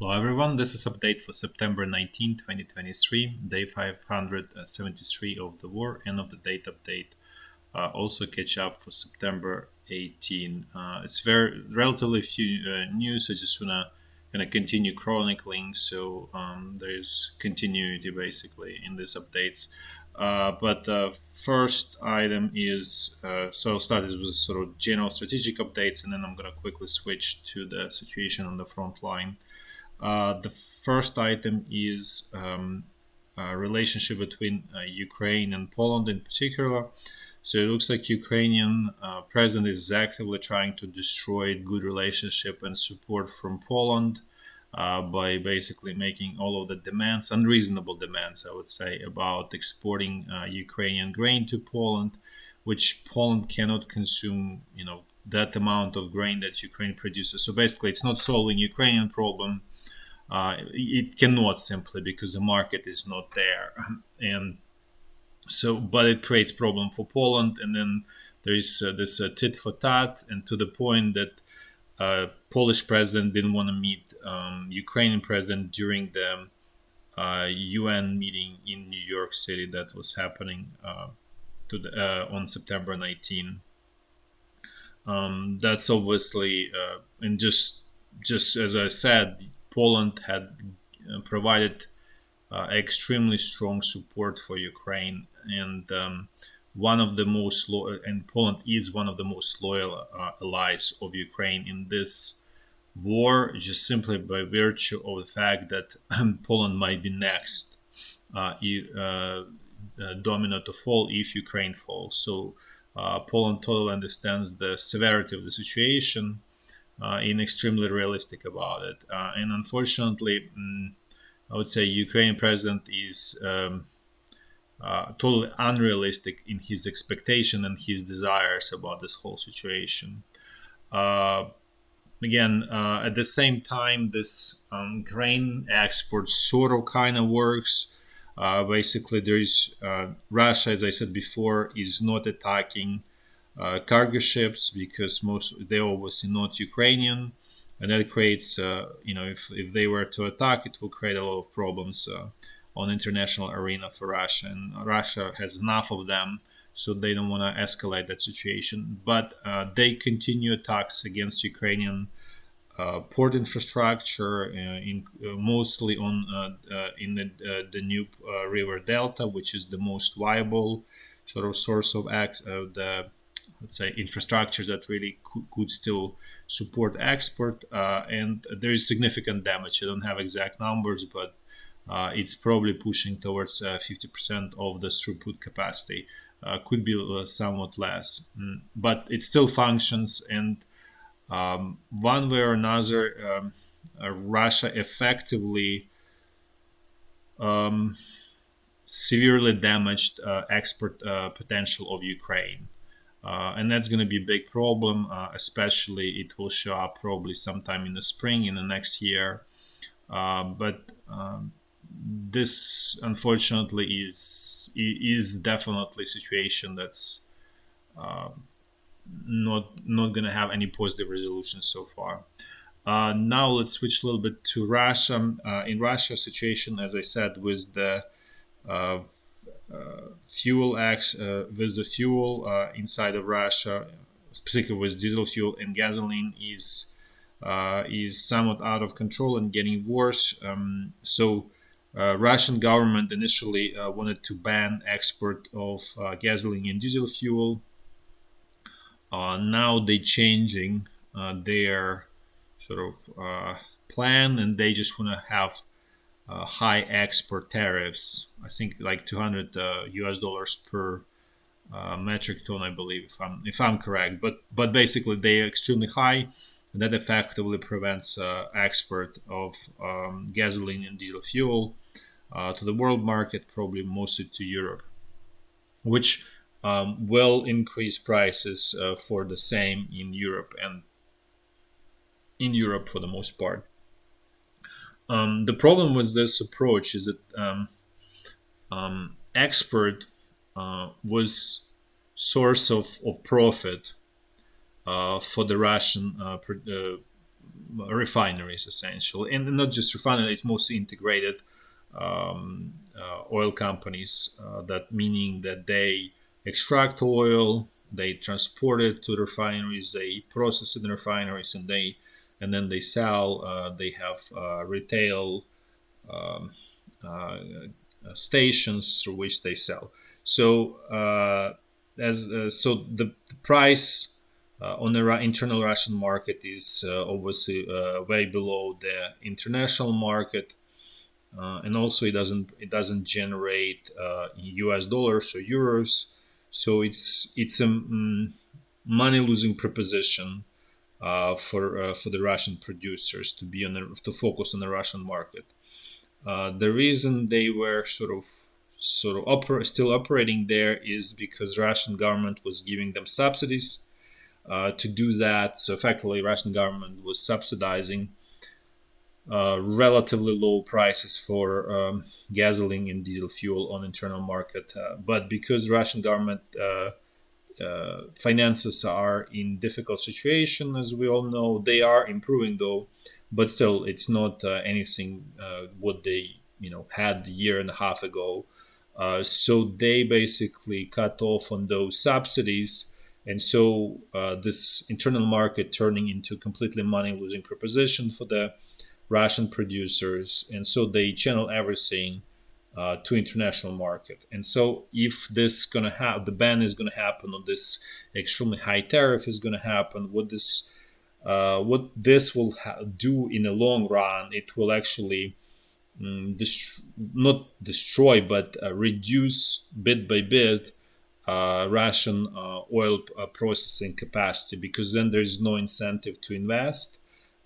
Hello everyone, this is update for September 19, 2023, day 573 of the war, end of the date update. Also catch up for September 18. It's very relatively few news. I just wanna continue chronicling, so there's continuity basically in these updates. But first item is so I'll start with sort of general strategic updates, and then I'm gonna quickly switch to the situation on the front line. The first item is a relationship between Ukraine and Poland in particular. So it looks like Ukrainian president is actively trying to destroy good relationship and support from Poland by basically making all of the demands, unreasonable demands, I would say, about exporting Ukrainian grain to Poland, which Poland cannot consume, that amount of grain that Ukraine produces. So basically, it's not solving Ukrainian problem. It cannot, simply because the market is not there, and so, but it creates problem for Poland. And then there is this tit for tat, and to the point that Polish president didn't want to meet Ukrainian president during the UN meeting in New York City that was happening on September 19. That's obviously, and just as I said, Poland had provided extremely strong support for Ukraine, and one of the most and Poland is one of the most loyal allies of Ukraine in this war, just simply by virtue of the fact that Poland might be next domino to fall if Ukraine falls. So Poland totally understands the severity of the situation and extremely realistic about it. And unfortunately, I would say Ukrainian president is totally unrealistic in his expectation and his desires about this whole situation. Again, at the same time, this grain export sort of kind of works. Basically, there's Russia, as I said before, is not attacking cargo ships because they're obviously not Ukrainian, and that creates, if they were to attack, it will create a lot of problems on international arena for Russia, and Russia has enough of them, so they don't want to escalate that situation. But they continue attacks against Ukrainian port infrastructure, mostly in the Danube River Delta, which is the most viable sort of source of the, let's say, infrastructure that really could still support export. And there is significant damage. I don't have exact numbers, but it's probably pushing towards 50% of the throughput capacity. Could be somewhat less, but it still functions. And one way or another, Russia effectively severely damaged export potential of Ukraine. And that's going to be a big problem, especially it will show up probably sometime in the spring in the next year. But this, unfortunately, is definitely a situation that's not going to have any positive resolution so far. Now let's switch a little bit to Russia. In Russia situation, as I said, with the fuel inside of Russia, specifically with diesel fuel and gasoline, is somewhat out of control and getting worse. So Russian government initially wanted to ban export of gasoline and diesel fuel. Now they're changing their sort of plan, and they just want to have high export tariffs. I think like $200 per metric ton, I believe, if I'm correct. But basically, they are extremely high, and that effectively prevents export of gasoline and diesel fuel to the world market, probably mostly to Europe, which will increase prices for the same in Europe, and in Europe for the most part. The problem with this approach is that export was source of profit for the Russian refineries essentially, and not just refineries, it's mostly integrated oil companies. That meaning that they extract oil, they transport it to the refineries, they process it in refineries, and then they sell. They have retail um, uh, stations through which they sell. So the price on the internal Russian market is obviously way below the international market, and also it doesn't generate U.S. dollars or euros, so it's a money losing proposition for the Russian producers to focus on the Russian market. The reason they were still operating there is because Russian government was giving them subsidies to do that. So effectively, Russian government was subsidizing relatively low prices for gasoline and diesel fuel on internal market. But because Russian government finances are in difficult situation, as we all know, they are improving though, but still, it's not anything what they had a year and a half ago. So they basically cut off on those subsidies, and so this internal market turning into completely money losing proposition for the Russian producers, and so they channel everything to international market. And so if this gonna have the ban is gonna happen, or this extremely high tariff is gonna happen, what this will do in the long run, it will actually not destroy but reduce bit by bit Russian oil processing capacity, because then there's no incentive to invest,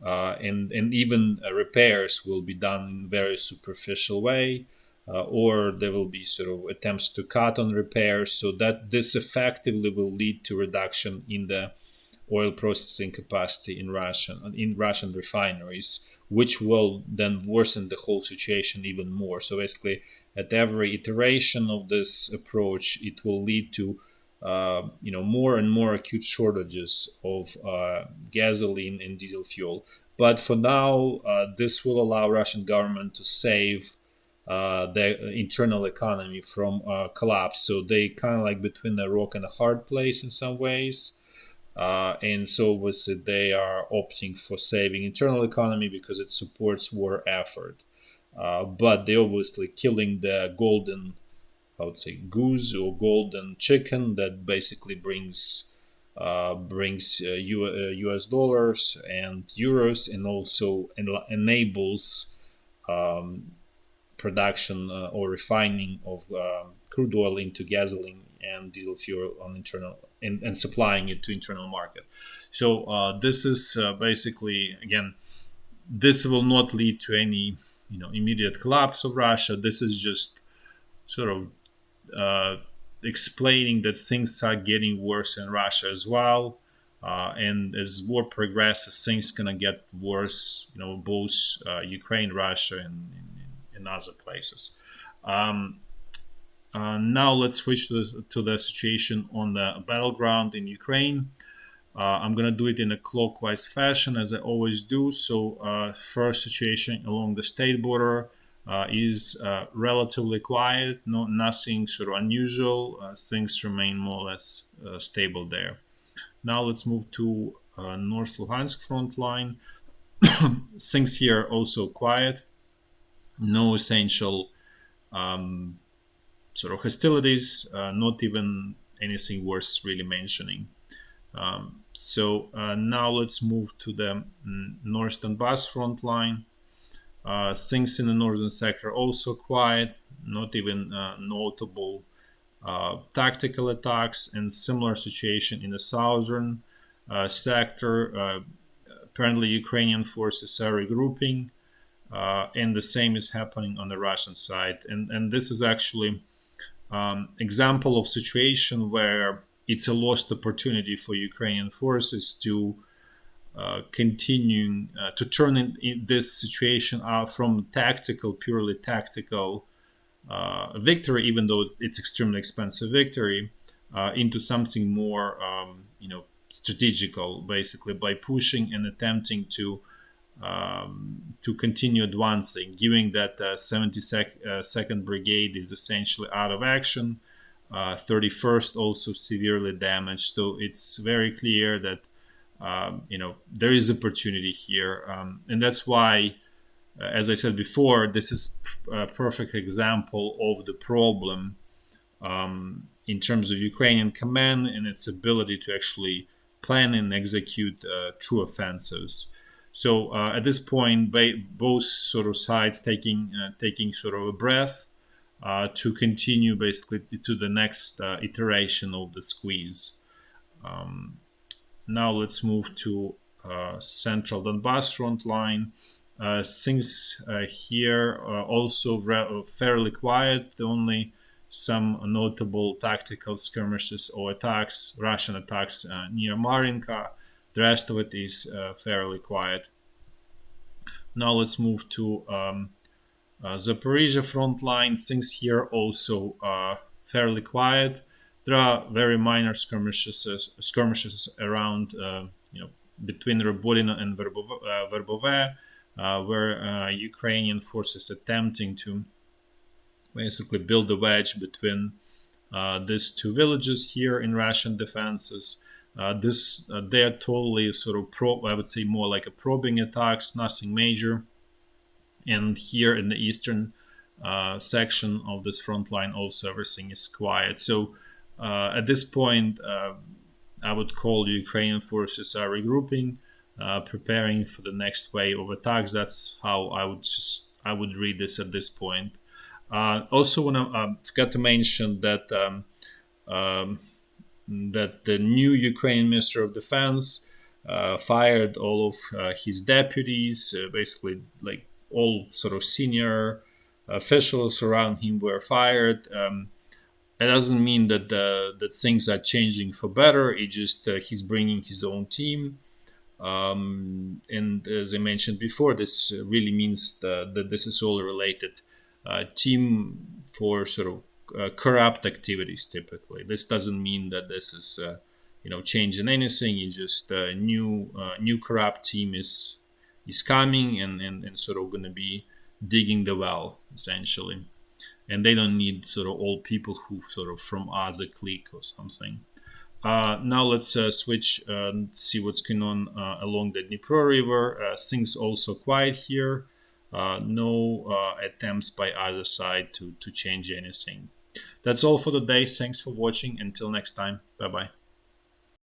and even repairs will be done in a very superficial way, or there will be sort of attempts to cut on repairs, so that this effectively will lead to reduction in the oil processing capacity in Russian refineries, which will then worsen the whole situation even more. So basically, at every iteration of this approach, it will lead to more and more acute shortages of gasoline and diesel fuel. But for now, this will allow Russian government to save the internal economy from collapse. So they kind of like between a rock and a hard place in some ways. And so obviously they are opting for saving internal economy because it supports war effort. But they obviously killing the golden, I would say, goose or golden chicken that basically brings U.S. dollars and euros, and also enables um, production or refining of crude oil into gasoline and diesel fuel on internal, and supplying it to internal market. So this is basically, again, this will not lead to any immediate collapse of Russia. This is just sort of explaining that things are getting worse in Russia as well. And as war progresses, things gonna get worse. Both Ukraine, Russia, and other places. Um, now let's switch to the situation on the battleground in Ukraine. I'm going to do it in a clockwise fashion as I always do. So first situation along the state border is relatively quiet, nothing sort of unusual. Things remain more or less stable there. Now let's move to North Lugansk front line. Things here also quiet. No essential sort of hostilities, not even anything worth really mentioning. So now let's move to the North Donbass front line. Things in the northern sector also quiet, not even notable tactical attacks, and similar situation in the southern sector. Apparently, Ukrainian forces are regrouping, and the same is happening on the Russian side. And this is actually example of situation where it's a lost opportunity for Ukrainian forces to continue to turn in this situation out from purely tactical victory, even though it's extremely expensive victory, into something more, strategical, basically by pushing and attempting to to continue advancing, given that 72nd Brigade is essentially out of action. 31st also severely damaged. So it's very clear that there is opportunity here, and that's why, as I said before, this is a perfect example of the problem in terms of Ukrainian command and its ability to actually plan and execute true offensives. So at this point, both sort of sides taking sort of a breath to continue basically to the next iteration of the squeeze. Now let's move to central Donbass front line. Things here also fairly quiet. Only some notable tactical skirmishes or attacks, Russian attacks near Marinka. The rest of it is fairly quiet. Now let's move to Zaporizhya front line. Things here also fairly quiet. There are very minor skirmishes around, between Robotyne and Verbove, where Ukrainian forces attempting to basically build a wedge between these two villages here in Russian defenses. They are totally sort of I would say more like a probing attacks, nothing major. And here in the eastern section of this front line, also everything is quiet. So at this point, I would call the Ukrainian forces are regrouping, preparing for the next wave of attacks. That's how I would read this at this point. Also, want to forgot to mention that that the new Ukrainian Minister of Defense fired all of his deputies, basically like all sort of senior officials around him were fired. It doesn't mean that that things are changing for better. It just he's bringing his own team. And as I mentioned before, this really means that this is all related team for sort of corrupt activities. Typically, this doesn't mean that this is changing anything. It's just a new corrupt team is coming and sort of going to be digging the well essentially, and they don't need sort of all people who sort of from other clique or something. Now let's switch and see what's going on along the Dnipro River. Things also quiet here. No attempts by either side to change anything. That's all for today. Thanks for watching. Until next time. Bye bye.